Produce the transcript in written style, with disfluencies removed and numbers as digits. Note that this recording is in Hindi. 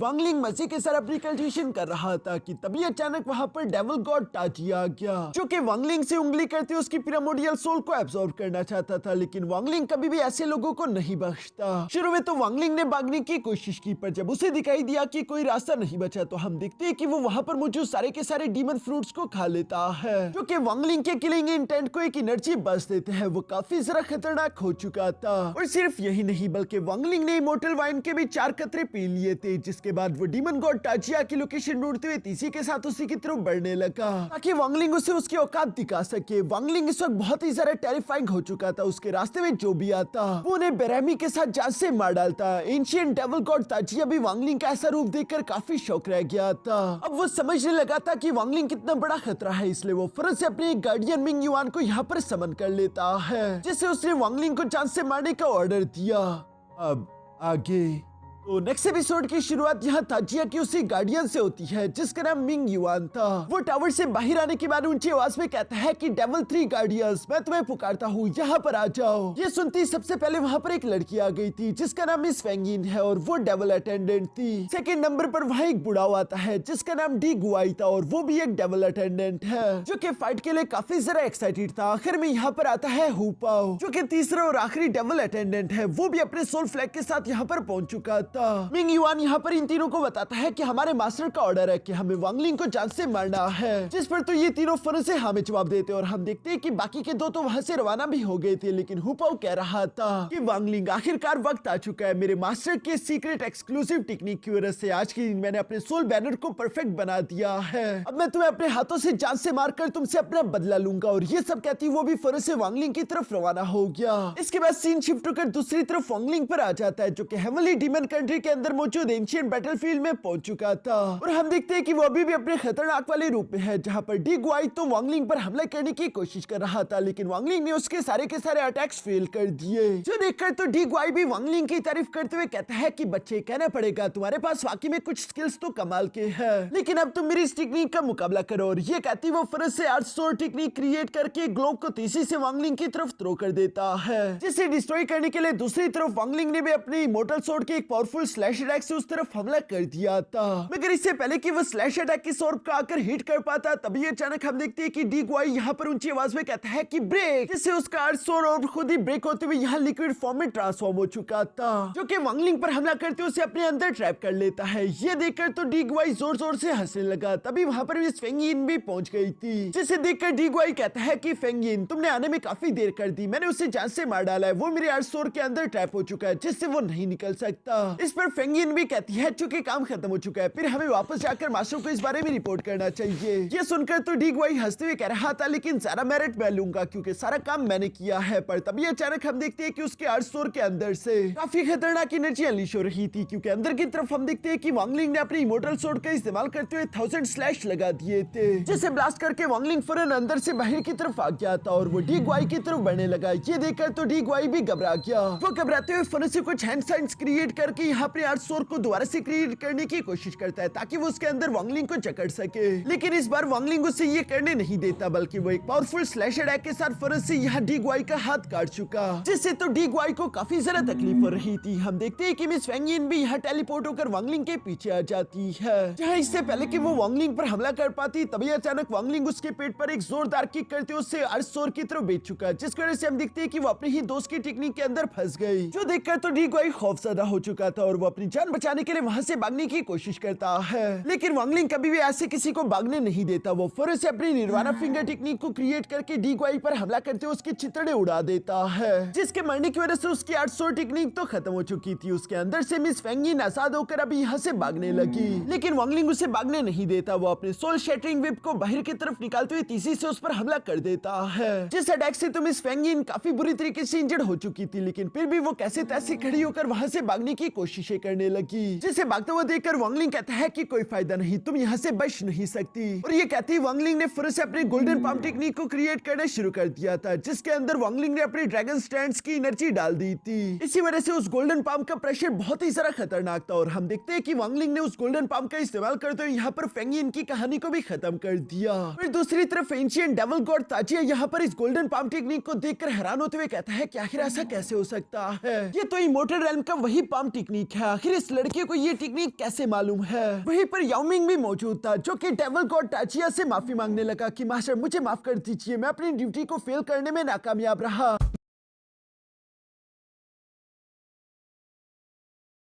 वांगलिंग मजे के साथ अपनी कल्टीवेशन कर रहा था कि तभी अचानक वहां पर डेविल गॉड टाची आ गया, जो कि वांगलिंग से उंगली करते उसकी पिरामिडियल सोल को एब्सॉर्ब करना चाहता था। लेकिन वांगलिंग कभी भी ऐसे लोगों को नहीं बख्शता। शुरू में तो वांगलिंग ने भागने की कोशिश की, पर जब उसे दिखाई दिया कि कोई रास्ता नहीं बचा तो हम देखते हैं कि वो वहां पर मौजूद सारे के सारे डीमन फ्रूट्स को खा लेता है, जो कि वांगलिंग के किलिंग इंटेंट को एक एनर्जी बस देते हैं। वो काफी जरा खतरनाक हो चुका था, और सिर्फ यही नहीं बल्कि वांगलिंग ने इमोर्टल वाइन के भी 4 कतरे पी लिए थे, जिसके बाद वो डीमन गॉड टाचिया की लोकेशन ढूंढते हुए तीसी के साथ उसी की तरफ बढ़ने लगा ताकि वांगलिंग उसे उसकी औकात दिखा सके। वांगलिंग इस वक्त बहुत ही ज्यादा टेरिफाइंग हो चुका था। उसके रास्ते में जो भी आता वो उन्हें बेरहमी के साथ जान से मार डालता। एंशिएंट डेविल गॉड ताचिया भी वांगलिंग का ऐसा रूप देखकर काफी शौक रह गया था। अब वो समझने लगा था कि वांगलिंग कितना बड़ा खतरा है, इसलिए वो फौरन से अपने गार्डियन मिंग युआन को यहाँ पर समन कर लेता है, जिससे उसने वांगलिंग को जान से मारने का ऑर्डर दिया। अब आगे तो नेक्स्ट एपिसोड की शुरुआत यहाँ ताजिया की उसी गार्डियन से होती है जिसका नाम मिंग युआन था। वो टावर से बाहर आने के बाद ऊंची आवाज में कहता है कि डेविल 3 गार्डियंस, मैं तुम्हें पुकारता हूँ, यहाँ पर आ जाओ। ये सुनती सबसे पहले वहाँ पर एक लड़की आ गई थी जिसका नाम मिस फेंगिन है और वो डेविल अटेंडेंट थी। सेकंड नंबर पर वहाँ एक बुढ़ाओ आता है जिसका नाम डी गुआई था और वो भी एक डेविल अटेंडेंट है, जो कि फाइट के लिए काफी जरा एक्साइटेड था। आखिर में यहाँ पर आता है हुपाओ, जो कि तीसरा और आखिरी डेविल अटेंडेंट है। वो भी अपने सोल फ्लैग के साथ यहाँ पर पहुंच चुका था। मिंग युआन यहाँ पर इन तीनों को बताता है कि हमारे मास्टर का ऑर्डर है कि हमें वांगलिंग को जान से मारना है, जिस पर तो ये तीनों फौरन से हाँ में जवाब देते और हम देखते हैं कि बाकी के 2 तो वहाँ से रवाना भी हो गए थे। लेकिन हुपाओ कह रहा था कि वांगलिंग आखिरकार वक्त आ चुका है, मेरे मास्टर के सीक्रेट एक्सक्लूसिव टेक्निक की वजह से आज के दिन मैंने अपने सोल बैनर को परफेक्ट बना दिया है। अब मैं तुम्हें अपने हाथों से जान से मारकर तुमसे अपना बदला लूंगा। और ये सब कहती वो भी फौरन से वांगलिंग की तरफ रवाना हो गया। इसके बाद सीन शिफ्ट होकर दूसरी तरफ वांगलिंग पर आ जाता है, जो कि हेवनली डीमन कंट्री के अंदर मौजूद एंशिएंट बैटलफील्ड में पहुंच चुका था। और हम देखते हैं कि वो अभी भी अपने खतरनाक वाले रूप में है, जहां पर डी गुआई तो वांगलिंग पर हमला करने की कोशिश कर रहा था, लेकिन वांगलिंग ने उसके सारे के सारे अटैक्स फेल कर दिए। जो देखकर तो डी गुआई भी वांगलिंग की तारीफ करते हुए कहता है कि बच्चे, कहना पड़ेगा तुम्हारे पास वाकई में कुछ स्किल्स तो कमाल के हैं, लेकिन अब तुम मेरी इस टेक्निक का मुकाबला करो। और ये कहती वो फौरन से आर्ट स्टोर टेक्निक क्रिएट करके ग्लोब को तेजी से वांगलिंग की तरफ थ्रो कर देता है, जिसे डिस्ट्रॉय करने के लिए दूसरी तरफ वांगलिंग ने भी अपनी इमोर्टल स्वॉर्ड के एक पावरफुल स्लैश अटैक से उस तरफ हमला कर दिया था। मगर इससे पहले कि वो स्लैश अटैक की स्वॉर्ड को आकर हिट कर पाता, तभी अचानक हम देखते हैं कि डी गुआई यहाँ पर ऊंची आवाज में कहता है कि ब्रेक, जिससे उसका आर्ट स्वॉर्ड और खुद ही ब्रेक होते हुए यहाँ लिक्विड फॉर्म में ट्रांसफॉर्म हो चुका था, जो कि वांगलिंग पर हमला करते उसे अपने अंदर ट्रैप कर लेता है। ये देखकर तो डी गुआई जोर जोर से हंसने लगा। तभी वहां पर मिस फेंगिन भी पहुंच गई थी, जिसे देखकर डी गुआई कहता है कि फेंगिन, तुमने आने में काफी देर कर दी, मैंने उसे जान से मार डाला है, वो मेरे आर्ट स्वॉर्ड के अंदर ट्रैप हो चुका है, जिससे वो नहीं निकल सकता। इस पर फेंगिन भी कहती है चूंकि काम खत्म हो चुका है, फिर हमें वापस जाकर मास्टर को इस बारे में रिपोर्ट करना चाहिए। ये सुनकर तो डी गुआई हंसते हुए कह रहा था, लेकिन सारा मेरिट मैं लूंगा क्योंकि सारा काम मैंने किया है। पर तभी अचानक हम देखते हैं कि उसके आर्ट स्टोर के अंदर से काफी खतरनाक एनर्जी अनलीश हो रही थी, क्योंकि अंदर की तरफ हम देखते हैं कि वांगलिंग ने अपने इमोर्टल स्वॉर्ड का इस्तेमाल करते हुए 1000 स्लैश लगा दिए थे, जिसे ब्लास्ट करके वांगलिंग फौरन अंदर से बाहर की तरफ आ गया था और वो डी गुआई की तरफ बढ़ने लगा। ये देखकर तो डी गुआई भी घबरा गया। वो घबराते हुए फौरन से कुछ हैंड साइंस क्रिएट करके यहाँ पे आर्ट स्वॉर्ड को दोबारा से क्रिएट करने की कोशिश करता है ताकि वो उसके अंदर वांगलिंग को जकड़ सके। लेकिन इस बार वांगलिंग उसे ये करने नहीं देता, बल्कि वो एक पावरफुल स्लैश अटैक के साथ फौरन से यहाँ डी गुआई का हाथ काट चुका, जिससे तो डी गुआई को काफी ज्यादा तकलीफ हो रही थी। हम देखते हैं कि मिस फेंगिन भी यहाँ टेलीपोर्ट होकर वांगलिंग के पीछे आ जाती है, जहाँ इससे पहले कि वो वांगलिंग पर हमला कर पाती, तभी अचानक वांगलिंग उसके पेट पर एक जोरदार किक करते उससे आर्ट स्वॉर्ड की तरफ भेज चुका, जिसकी वजह से हम देखते हैं कि वो अपने ही दोस्त की टेक्निक के अंदर फंस गई। जो देखकर तो डी गुआई खौफजदा हो चुका था और वो अपनी जान बचाने के लिए वहां से भागने की कोशिश करता है, लेकिन वांगलिंग कभी भी ऐसे किसी को भागने नहीं देता। वो फौरन से अपनी निर्वाणा फिंगर टेक्निक को क्रिएट करके डी गुआई पर हमला करते उसके चितड़े उड़ा देता है, जिसके मरने की वजह से उसकी आर्ट स्वॉर्ड टेक्निक तो खत्म हो चुकी थी। उसके अंदर से मिस फेंगिन आजाद होकर अभी यहाँ से भागने लगी, लेकिन वांगलिंग उसे भागने नहीं देता। वो अपने सोल शैटरिंग व्हिप को बाहर की तरफ निकालते हुए तीसरी से उस पर हमला कर देता है, जिस अटैक से तो मिस फेंगिन काफी बुरी तरीके से इंजर्ड हो चुकी थी, लेकिन फिर भी वो कैसे तैसे खड़ी होकर वहां से भागने की कोशिशें करने लगी, जिसे भागते हुए देखकर वांगलिंग कहता है कि कोई फायदा नहीं, तुम यहाँ से बच नहीं सकती। और ये कहती ही वांगलिंग ने फिर से अपने गोल्डन पाम टेक्निक को क्रिएट करना शुरू कर दिया था, जिसके अंदर वांगलिंग ने अपने ड्रैगन स्टैंड्स की एनर्जी डाल दी थी। इसी वजह से उस गोल्डन पाम का प्रेशर बहुत ही ज्यादा खतरनाक था और हम देखते हैं कि वांगलिंग ने उस गोल्डन पाम का इस्तेमाल करते हुए यहाँ पर फेंगिन की कहानी को भी खत्म कर दिया। फिर दूसरी तरफ एंशिएंट डेविल गॉड ताजिया यहाँ पर इस गोल्डन पाम टेक्निक को देखकर हैरान होते हुए कहता है कि आखिर ऐसा कैसे हो सकता है, ये तो इमोर्टल रेल्म का वही पाम टेक्निक टेक्निक है, आखिर इस लड़के को ये टेक्निक कैसे मालूम है। वहीं पर याओ मिंग भी मौजूद था, जो कि डेविल गॉड टाचिया से माफी मांगने लगा कि मास्टर मुझे माफ कर दीजिए, मैं अपनी ड्यूटी को फेल करने में नाकामयाब रहा।